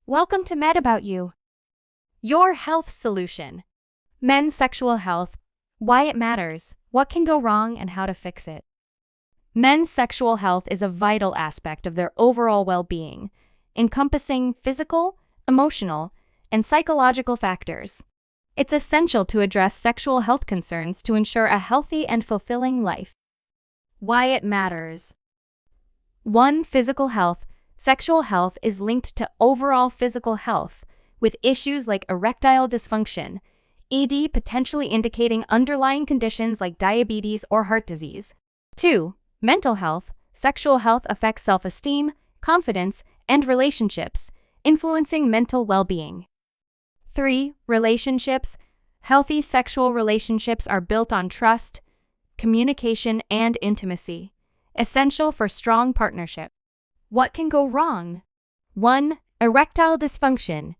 Welcome to Med About You, your health solution. Men's sexual health, why it matters, what can go wrong, and how to fix it. Men's sexual health is a vital aspect of their overall well-being, encompassing physical, emotional, and psychological factors. It's essential to address sexual health concerns to ensure a healthy and fulfilling life. Why it matters. 1. Physical health. Sexual health is linked to overall physical health, with issues like erectile dysfunction, ED potentially indicating underlying conditions like diabetes or heart disease. 2. Mental health. Sexual health affects self-esteem, confidence, and relationships, influencing mental well-being. 3. Relationships. Healthy sexual relationships are built on trust, communication, and intimacy, essential for strong partnership. What can go wrong? 1. Erectile dysfunction,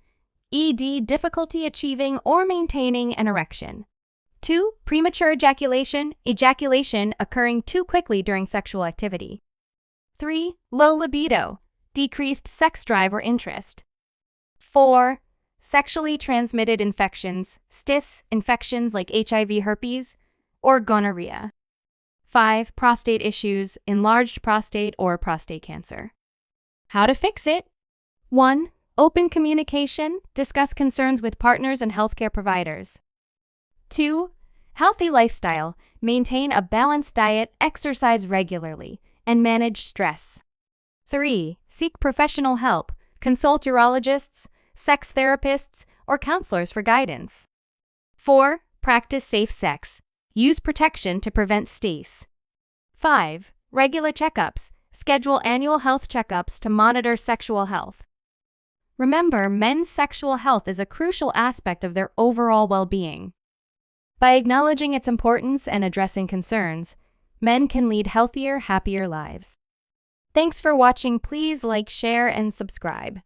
ED difficulty achieving or maintaining an erection. 2. Premature ejaculation occurring too quickly during sexual activity. 3. Low libido, decreased sex drive or interest. 4. Sexually transmitted infections, STIs, infections like HIV, herpes, or gonorrhea. 5. Prostate issues, enlarged prostate or prostate cancer. How to fix it? 1. Open communication, discuss concerns with partners and healthcare providers. 2. Healthy lifestyle, maintain a balanced diet, exercise regularly, and manage stress. 3. Seek professional help, consult urologists, sex therapists, or counselors for guidance. 4. Practice safe sex, use protection to prevent STIs. 5. Regular checkups, schedule annual health checkups to monitor sexual health. Remember, men's sexual health is a crucial aspect of their overall well-being. By acknowledging its importance and addressing concerns, men can lead healthier, happier lives. Thanks for watching. Please like, share, and subscribe.